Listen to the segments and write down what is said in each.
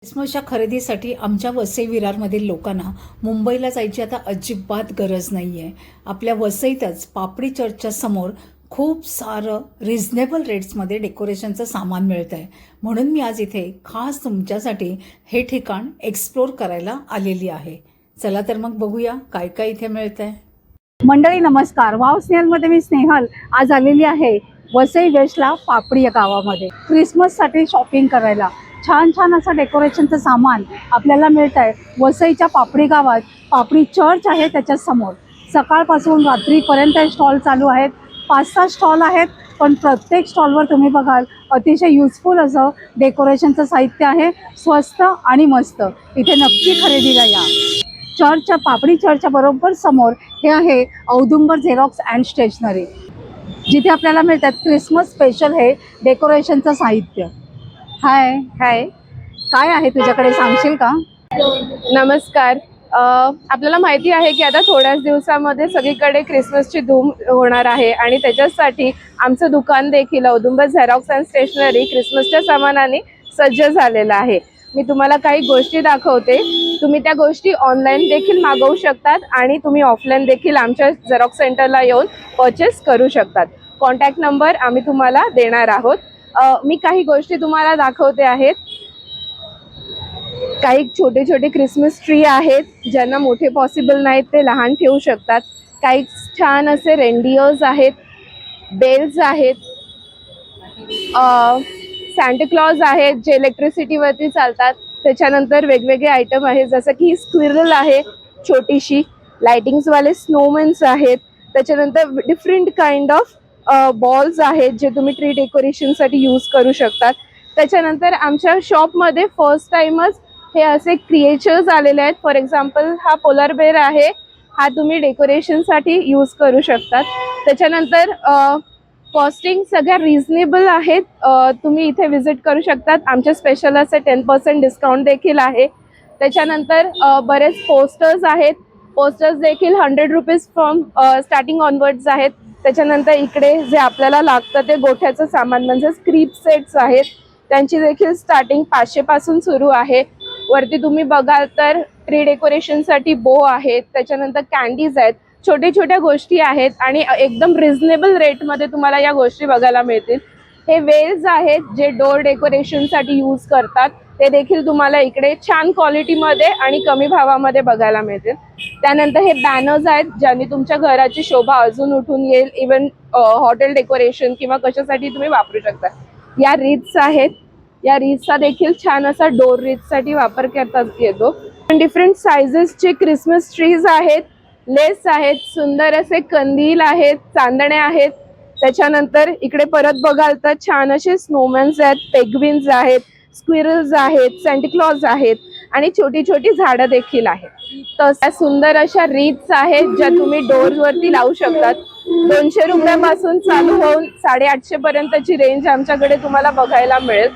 क्रिसमसच्या खरेदीसाठी आमच्या वसई विरारमधील लोकांना मुंबईला जायची आता अजिबात गरज नाही आहे. आपल्या वसईतच पापडी चर्चच्या समोर खूप सारं रिझनेबल रेट्समध्ये डेकोरेशनचं सामान मिळतं आहे. म्हणून मी आज इथे खास तुमच्यासाठी हे ठिकाण एक्सप्लोर करायला आलेली आहे. चला तर मग बघूया काय काय इथे मिळतं आहे. मंडळी नमस्कार. वाव स्नेहलमध्ये मी स्नेहल आज आलेली आहे वसई वेस्टला पापडी या गावामध्ये क्रिसमससाठी शॉपिंग करायला. छान छान असं डेकोरेशनचं सामान आपल्याला मिळतं आहे वसईच्या पापडी गावात. पापडी चर्च आहे त्याच्या समोर. सकाळपासून रात्रीपर्यंत स्टॉल चालू आहेत. 5-6 स्टॉल आहेत, पण प्रत्येक स्टॉलवर तुम्ही बघाल अतिशय युजफुल असं डेकोरेशनचं साहित्य आहे. स्वस्त आणि मस्त. इथे नक्की खरेदीला या. चर्चच्या पापडी चर्चच्या बरोबर समोर हे आहे औदुंबर झेरॉक्स अँड स्टेशनरी, जिथे आपल्याला मिळतात क्रिसमस स्पेशल हे डेकोरेशनचं साहित्य. हाय हाय, काय आहे तुझ्याकडे सांगशील का? नमस्कार. आपल्याला माहिती आहे की आता थोड्याच दिवसामध्ये सगळीकडे क्रिसमसची धूम होणार आहे आणि त्याच्यासाठी आमचं दुकान देखील औदुंबर झेरॉक्स अँड स्टेशनरी क्रिसमसच्या सामानाने सज्ज झालेलं आहे. मी तुम्हाला काही गोष्टी दाखवते. तुम्ही त्या गोष्टी ऑनलाईन देखील मागवू शकतात आणि तुम्ही ऑफलाईन देखील आमच्या झेरॉक्स सेंटरला येऊन परचेस करू शकतात. कॉन्टॅक्ट नंबर आम्ही तुम्हाला देणार आहोत. मी काही गोष्टी तुम्हाला दाखवते आहेत. काही छोटे छोटे क्रिसमस ट्री आहेत, ज्यांना मोठे पॉसिबल नाहीत ते लहान ठेवू शकतात. काही छान असे रेनडियर्स आहेत, बेल्स आहेत, सॅन्टाक्लॉज आहेत जे इलेक्ट्रिसिटीवरती चालतात. त्याच्यानंतर वेगवेगळे आयटम आहेत, जसं की स्क्विरल आहे छोटीशी, लाइटिंग्सवाले स्नोमॅन्स आहेत. त्याच्यानंतर डिफरंट काइंड ऑफ बॉल्स आहेत जे तुम्ही ट्री डेकोरेशनसाठी यूज करू शकतात. त्याच्यानंतर आमच्या शॉपमध्ये फर्स्ट टाइमच हे असे क्रिएचर्स आलेले आहेत. फॉर एक्झाम्पल हा पोलर बेअर आहे, हा तुम्ही डेकोरेशनसाठी यूज करू शकतात. त्याच्यानंतर कॉस्टिंग सगळ्या रिजनेबल आहेत. तुम्ही इथे विजिट करू शकतात. आमचे स्पेशल असे 10% डिस्काउंट देखील आहे. त्याच्यानंतर बरेच पोस्टर्स आहेत. पोस्टर्स देखील 100 रुपीज फ्रॉम स्टार्टिंग ऑनवर्ड्स आहेत. त्याच्यानंतर इकडे जे आपल्याला लागतं ते गोठ्याचं सामान म्हणजे स्क्रिप्ट सेट्स आहेत, त्यांची देखील स्टार्टिंग 500 पासून सुरू आहे. वरती तुम्ही बघाल तर ट्री डेकोरेशनसाठी बो आहेत. त्याच्यानंतर कॅन्डीज आहेत, छोट्या छोट्या गोष्टी आहेत आणि एकदम रिझनेबल रेटमध्ये तुम्हाला या गोष्टी बघायला मिळतील. हे वेल्स आहेत जे डोर डेकोरेशनसाठी यूज करतात, ते देखील तुम्हाला इकडे छान क्वालिटीमध्ये आणि कमी भावामध्ये बघायला मिळतील. त्यानंतर हे बॅनर्स आहेत, ज्यांनी तुमच्या घराची शोभा अजून उठून येईल. इवन हॉटेल डेकोरेशन किंवा कशासाठी तुम्ही वापरू शकता. या रीड्स आहेत, या रीड्सचा देखील छान असा डोर रीड्ससाठी वापर करता येतो. डिफरंट सायझेसचे क्रिसमस ट्रीज आहेत, लेस आहेत, सुंदर असे कंदील आहेत, चांदण्या आहेत. त्याच्यानंतर इकडे परत बघाल तर छान असे स्नोमॅन्स आहेत, पेग्विन्स आहेत, स्क्विरल्स आहेत, सॅन्टाक्लॉज आहेत आणि छोटी छोटी झाडं देखील आहेत. तर सुंदर अशा रीड्स आहेत ज्या तुम्ही डोरवरती लावू शकतात. 200 रुपयापासून चालू होऊन 850 पर्यंतची रेंज आमच्याकडे तुम्हाला बघायला मिळेल.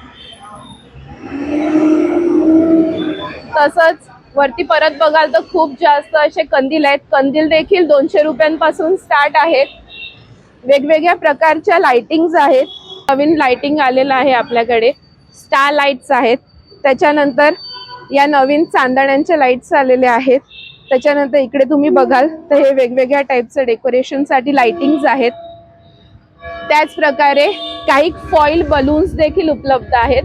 तसंच वरती परत बघाल तर खूप जास्त असे कंदील आहेत. कंदील देखील 200 रुपयांपासून स्टार्ट आहेत. वेगवेगळ्या प्रकारच्या लाइटिंग्स आहेत. नवीन लाइटिंग आलेलं आहे आपल्याकडे, स्टार लाईट्स आहेत. त्याच्यानंतर या नवीन चांदण्यांच्या लाईट्स आलेले आहेत. त्याच्यानंतर इकडे तुम्ही बघाल तर हे वेगवेगळ्या टाईपचं डेकोरेशनसाठी लाइटिंग्स आहेत. त्याच प्रकारे काही फॉईल बलून्स देखील उपलब्ध आहेत.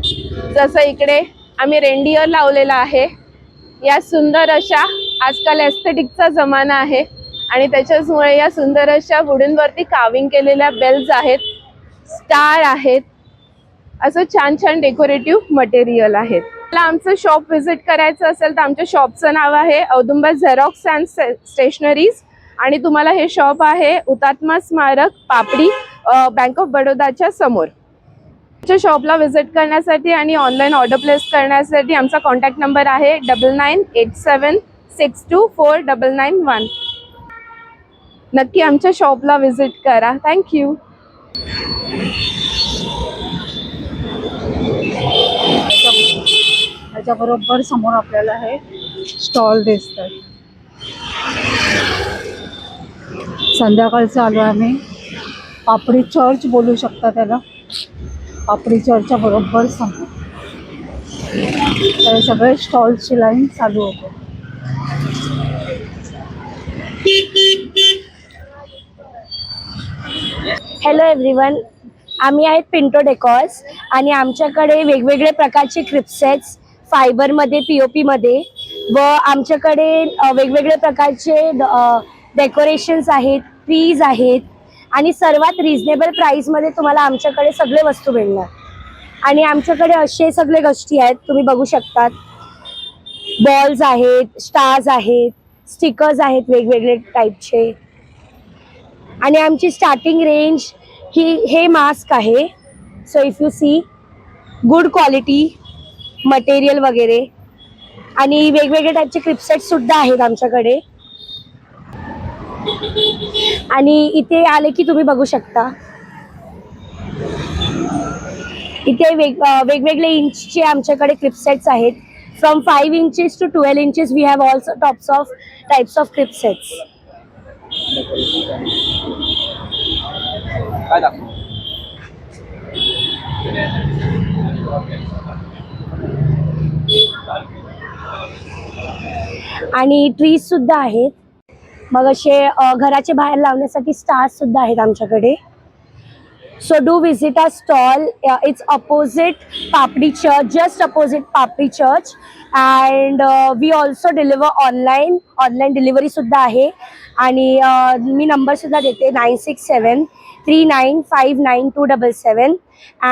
जसं इकडे आम्ही रेनडियर लावलेला आहे. या सुंदर अशा, आजकाल एस्थेटिकचा जमाना आहे आणि त्याच्यामुळे या सुंदर अशा वुडनवरती कार्विंग केलेल्या बेल्स आहेत, स्टार आहेत. असं छान छान डेकोरेटिव्ह मटेरियल आहेत. मला आमचं शॉप व्हिजिट करायचं असेल तर आमच्या शॉपचं नाव आहे औदुंबर झेरॉक्स अँड स्टेशनरीज आणि तुम्हाला हे शॉप आहे हुतात्मा स्मारक पापडी, बँक ऑफ बडोदाच्या समोर. आमच्या शॉपला व्हिजिट करण्यासाठी आणि ऑनलाईन ऑर्डर प्लेस करण्यासाठी आमचा कॉन्टॅक्ट नंबर आहे 9987624991. नक्की आमच्या शॉपला व्हिजिट करा. थँक्यू. त्याच्याबरोबर समोर आपल्याला हे स्टॉल दिसतात. संध्याकाळचं आलो आम्ही. पापडी चर्च बोलू शकता त्याला. पापडी चर्चच्या बरोबर समोर तर सगळे स्टॉल्सची लाईन चालू होते. हॅलो एव्हरीवन, आम्ही आहेत पिंटो डेकॉर्स आणि आमच्याकडे वेगवेगळे प्रकारचे क्रिप्सेट्स फायबरमध्ये POPमध्ये व आमच्याकडे वेगवेगळे प्रकारचे डेकोरेशन्स आहेत, ट्रीज आहेत आणि सर्वात रिजनेबल प्राईसमध्ये तुम्हाला आमच्याकडे सगळे वस्तू मिळणार. आणि आमच्याकडे असे सगळे गोष्टी आहेत, तुम्ही बघू शकतात. बॉल्स आहेत, स्टार्स आहेत, स्टिकर्स आहेत वेगवेगळे टाईपचे. आणि आमची स्टार्टिंग रेंज हे मास्क आहे. So if you see, good quality material वगैरे. आणि वेगवेगळे टाईपचे क्रिप्सेट सुद्धा आहेत आमच्याकडे. आणि इथे आले की तुम्ही बघू शकता, इथे वेगवेगळे इंचचे आमच्याकडे क्रिप्सेट्स आहेत. From 5 inches to 12 inches we have all types of क्रिप्सेट्स. आणि ट्रीज सुद्धा आहेत. मग असे घराच्या बाहेर लावण्यासाठी स्टार्स सुद्धा आहेत आमच्याकडे. So do visit our stall. It's opposite Papri Church, just opposite Papri Church. And we also deliver online. Online delivery सुद्धा आहे. आणि मी नंबर सुद्धा देते 9673959277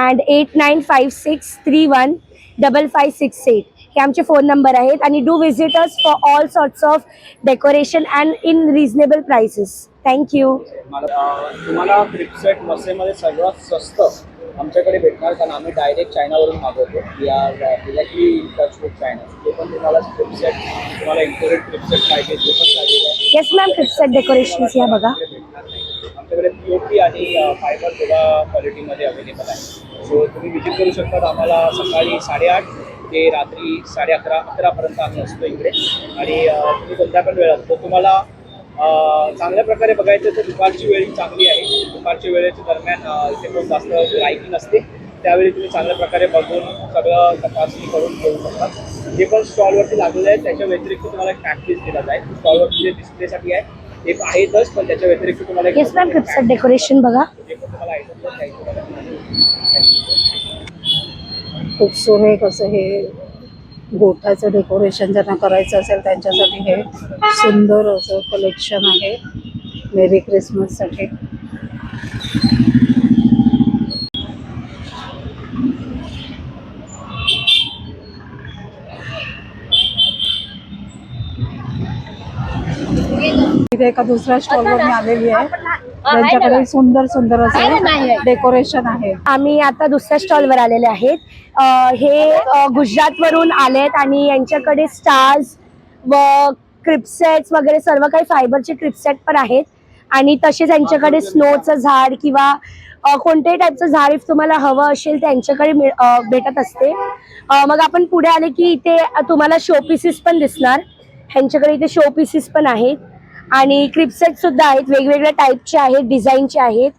and 8956315568. हे आमचे फोन नंबर आहेत. आणि do visit us for all sorts of decoration and in reasonable prices. Thank you. तुम्हाला क्रिप्सेट वसईमध्ये सर्वात स्वस्त आमच्याकडे भेटणार, कारण आम्ही डायरेक्ट चायनावरून मागवतो. We are directly in touch with China. ते पण तुम्हाला क्रिप्सेट, तुम्हाला इम्पोर्टेड क्रिप्सेट पाहिजे ते पण पाहिजे. येस मॅम, क्रिप्सेट डेकोरेशन्स या बघा. आमच्याकडे POP आणि फायबर दोघा क्वालिटीमध्ये अवेलेबल आहे. सो तुम्ही विजिट करू शकता. आम्हाला सकाळी 8:30 ते रात्री 11:30 आम्ही असतो इकडे. आणि तुम्ही संध्याकाळी वेळ असतो. तुम्हाला चांगल्या प्रकारे बघायचं तर दुपारची वेळ चांगली आहे. दुपारच्या वेळेच्या दरम्यान इथे पण जास्त गिराईकी नसते. त्यावेळी तुम्ही चांगल्या प्रकारे बघून सगळं तपासणी करून घेऊ शकता. जे पण स्टॉलवरती लागलेलं आहे त्याच्या व्यतिरिक्त तुम्हाला एक पॅकेज दिला जाईल. स्टॉलवरती जे डिस्प्लेसाठी आहे ते आहेतच, पण त्याच्या व्यतिरिक्त तुम्हाला येस मॅम, क्रिप्सेट डेकोरेशन बघा. जे पण तुम्हाला आयटम द्यायचं. खूप सुरेख असं हे गोठ्याचं डेकोरेशन ज्यांना करायचं असेल त्यांच्यासाठी हे सुंदर असं कलेक्शन आहे मेरी क्रिसमससाठी. इथे एका दुसऱ्या स्टॉलवर मी आलेली आहे, त्यांच्याकडे सुंदर सुंदर असं डेकोरेशन आहे. आम्ही आता दुसऱ्या स्टॉलवर आलेले आहेत. हे गुजरातवरून आलेत आणि यांच्याकडे स्टार्स व क्रिप्सेट्स वगैरे सर्व काही फायबरचे क्रिप्सेट पण आहेत. आणि तसेच यांच्याकडे स्नोचं झाड किंवा कोणत्याही टाईपचं झाड इफ तुम्हाला हवं असेल त्यांच्याकडे भेटत असते. मग आपण पुढे आले की इथे तुम्हाला शो पीसेस पण दिसणार. ह्यांच्याकडे इथे शो पीसेस पण आहेत आणि क्रिप्सेट सुद्धा आहेत, वेगवेगळ्या टाईपचे आहेत, डिझाईनचे आहेत.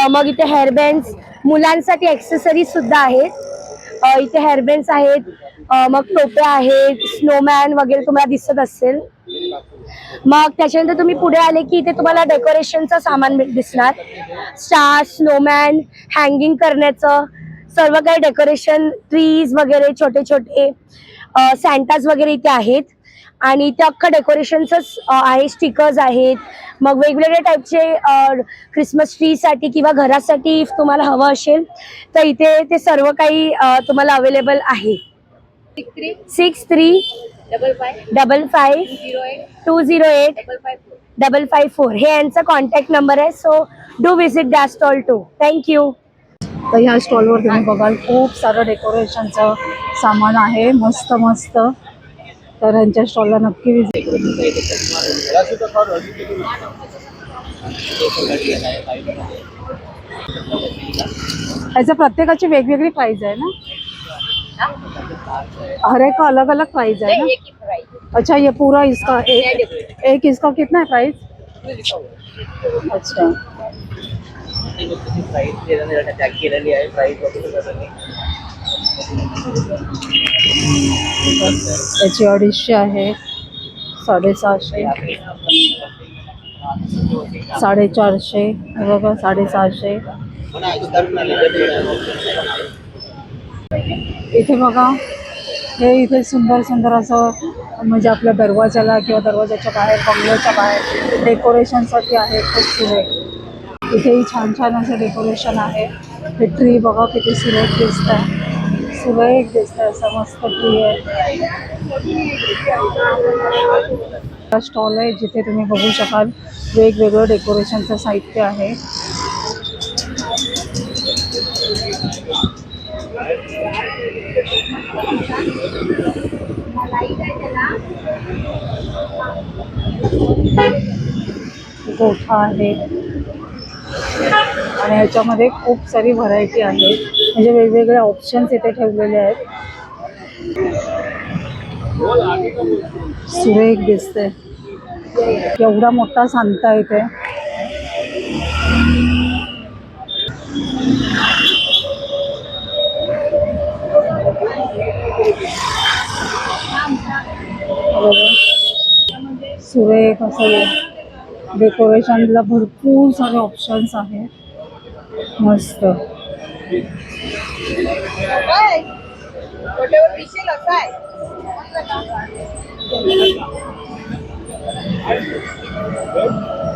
मग इथे हेअरबँड्स, मुलांसाठी ॲक्सेसरीज सुद्धा आहेत. इथे हेअरबँड्स आहेत, मग टोप्या आहेत, स्नोमॅन वगैरे तुम्हाला दिसत असेल. मग त्याच्यानंतर तुम्ही पुढे आले की इथे तुम्हाला डेकोरेशनचं सामान दिसणार. स्टार, स्नोमॅन, हँगिंग करण्याचं सर्व काही डेकोरेशन, ट्रीज वगैरे छोटे छोटे सॅन्टाज वगैरे इथे आहेत. आणि इथे अख्खं डेकोरेशनचंच आहे, स्टिकर्स आहेत. मग वेगवेगळ्या टाईपचे क्रिसमस ट्रीसाठी किंवा घरासाठी इफ तुम्हाला हवं असेल तर इथे ते सर्व काही तुम्हाला अवेलेबल आहे. 635552085554 हे यांचा कॉन्टॅक्ट नंबर आहे. So do visit that stall too. Thank you. तर ह्या स्टॉलवर तुम्ही बघाल खूप सारं डेकोरेशनचं सामान आहे, मस्त मस्त. तर यांच्या स्टॉलला नक्की विजिट करून. याचं प्रत्येकाची वेगवेगळी प्राइस आहे ना? हर एक का अलग अलग प्राइस है ना? अच्छा, ये पूरा इसका एक इसका कितना है प्राइस? अच्छा, प्राइस त्याची 250 आहे, 750, 450, हे बघा 650. इथे बघा, हे इथे सुंदर सुंदर असं म्हणजे आपल्या दरवाजाला किंवा दरवाजाच्या बाहेर, बंगल्याच्या बाहेर डेकोरेशनसाठी आहे. खूप सुरेख इथेही छान छान असं डेकोरेशन आहे. हे ट्री बघा किती सुरेख दिसत आहे, सुरेख दिसत आहे, असं मस्त ट्री आहे. स्टॉल आहे जिथे तुम्ही बघू शकाल वेगवेगळं डेकोरेशनचं साहित्य आहे. गोठा आहे आणि ह्याच्यामध्ये खूप सारी व्हरायटी आहे, म्हणजे वेगवेगळे ऑप्शन्स इथे ठेवलेले आहेत. सुरेख दिसते, एवढा मोठा सांता इथे. सुरेख असं डेकोरेशनला भरपूर सारे ऑप्शन्स आहेत. मस्त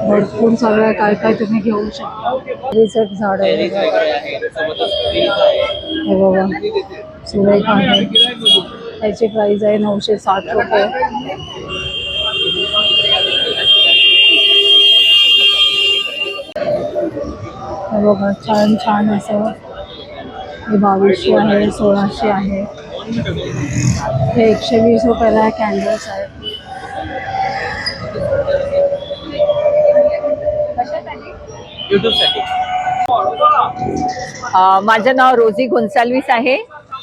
भरपूर सगळं काय काय तुम्ही घेऊ शकता. रिसेट झाड आहे, हे बघा सुरेख आहे. त्याची प्राइस आहे 960 रुपये. हे बघा छान छान असं, हे 2200 आहे, 1600 आहे. हे 120 रुपयाला कॅन्डल्स आहेत. माझं नाव रोझी गोन्साल्विस आहे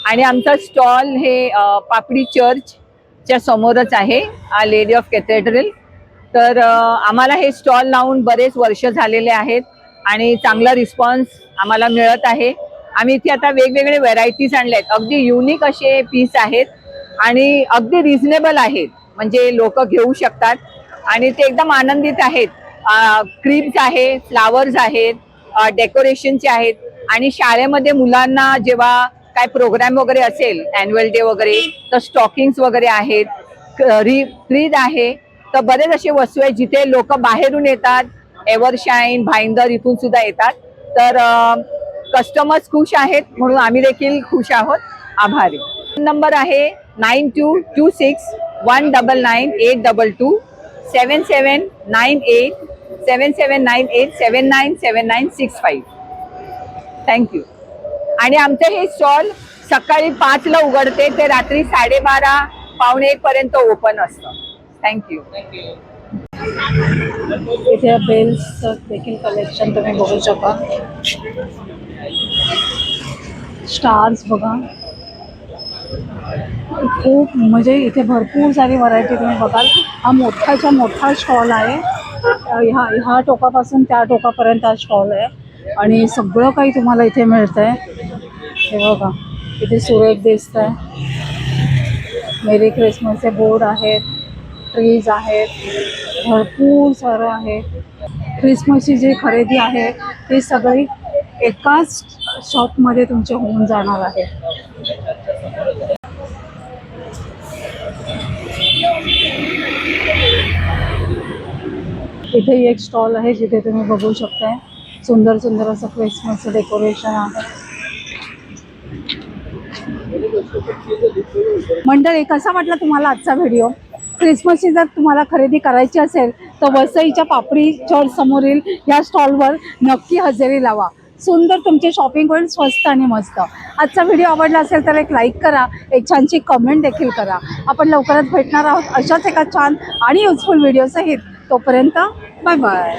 आणि आमचा स्टॉल हे पापडी चर्चच्या समोरच आहे, लेडी ऑफ कॅथेड्रल. तर आम्हाला हे स्टॉल लावून बरेच वर्ष झालेले आहेत आणि चांगला रिस्पॉन्स आम्हाला मिळत आहे. आम्ही इथे आता वेगवेगळे व्हरायटीज आणले आहेत, अगदी युनिक असे पीस आहेत आणि अगदी रिझनेबल आहेत, म्हणजे लोक घेऊ शकतात आणि ते एकदम आनंदित आहेत. क्रीम्स आहे, फ्लावर्स आहेत, डेकोरेशनचे आहेत आणि शाळेमध्ये मुलांना जेव्हा काय प्रोग्राम वगैरे असेल, ॲन्युअल डे वगैरे, तर स्टॉकिंग्स वगैरे आहेत, फ्रीज आहे. तर बरेच असे वस्तू आहेत जिथे लोक बाहेरून येतात, एव्हरशाईन, भाईंदर इथून सुद्धा येतात. तर कस्टमर्स खुश आहेत म्हणून आम्ही देखील खुश आहोत. आभारी. नंबर आहे 9226199822 7798797965. थँक्यू. आणि आमचं हे स्टॉल सकाळी 5ला उघडते ते रात्री 12:30 पावणे 1 पर्यंत ओपन असतं. थँक्यू. इथे बेल्सचं देखील कलेक्शन तुम्ही बघू शकता. स्टार्स बघा, खूप म्हणजे इथे भरपूर सारी व्हरायटी तुम्ही बघाल. हा मोठाच्या मोठा स्टॉल आहे. ह्या टोकापासून त्या टोकापर्यंत हा स्टॉल आहे आणि सगळं काही तुम्हाला इथे मिळतंय. हे बघा इथे सुरेख दिसत आहे. मेरी क्रिसमसचे बोर्ड आहेत, ट्रीज आहेत, भरपूर सारं आहे. क्रिसमसची जी खरेदी आहे ती सगळी एकाच शॉपमध्ये तुमचे होऊन जाणार आहे. इथे एक स्टॉल आहे जिथे तुम्ही बघू शकताय सुंदर सुंदर असं क्रिसमसचं डेकोरेशन आहे. मंडळी, कसा वाटला तुम्हाला आजचा व्हिडिओ? क्रिसमसची जर तुम्हाला खरेदी करायची असेल तर वसईच्या पापडी चर्च समोरील या स्टॉलवर नक्की हजेरी लावा. सुंदर तुमची शॉपिंग होईल, स्वस्त आणि मस्त. आजचा व्हिडिओ आवडला असेल तर एक लाईक करा, एक छानशी कमेंट देखील करा. आपण लवकरच भेटणार आहोत अशाच एका छान आणि युजफुल व्हिडिओसहित. तोपर्यंत बाय बाय.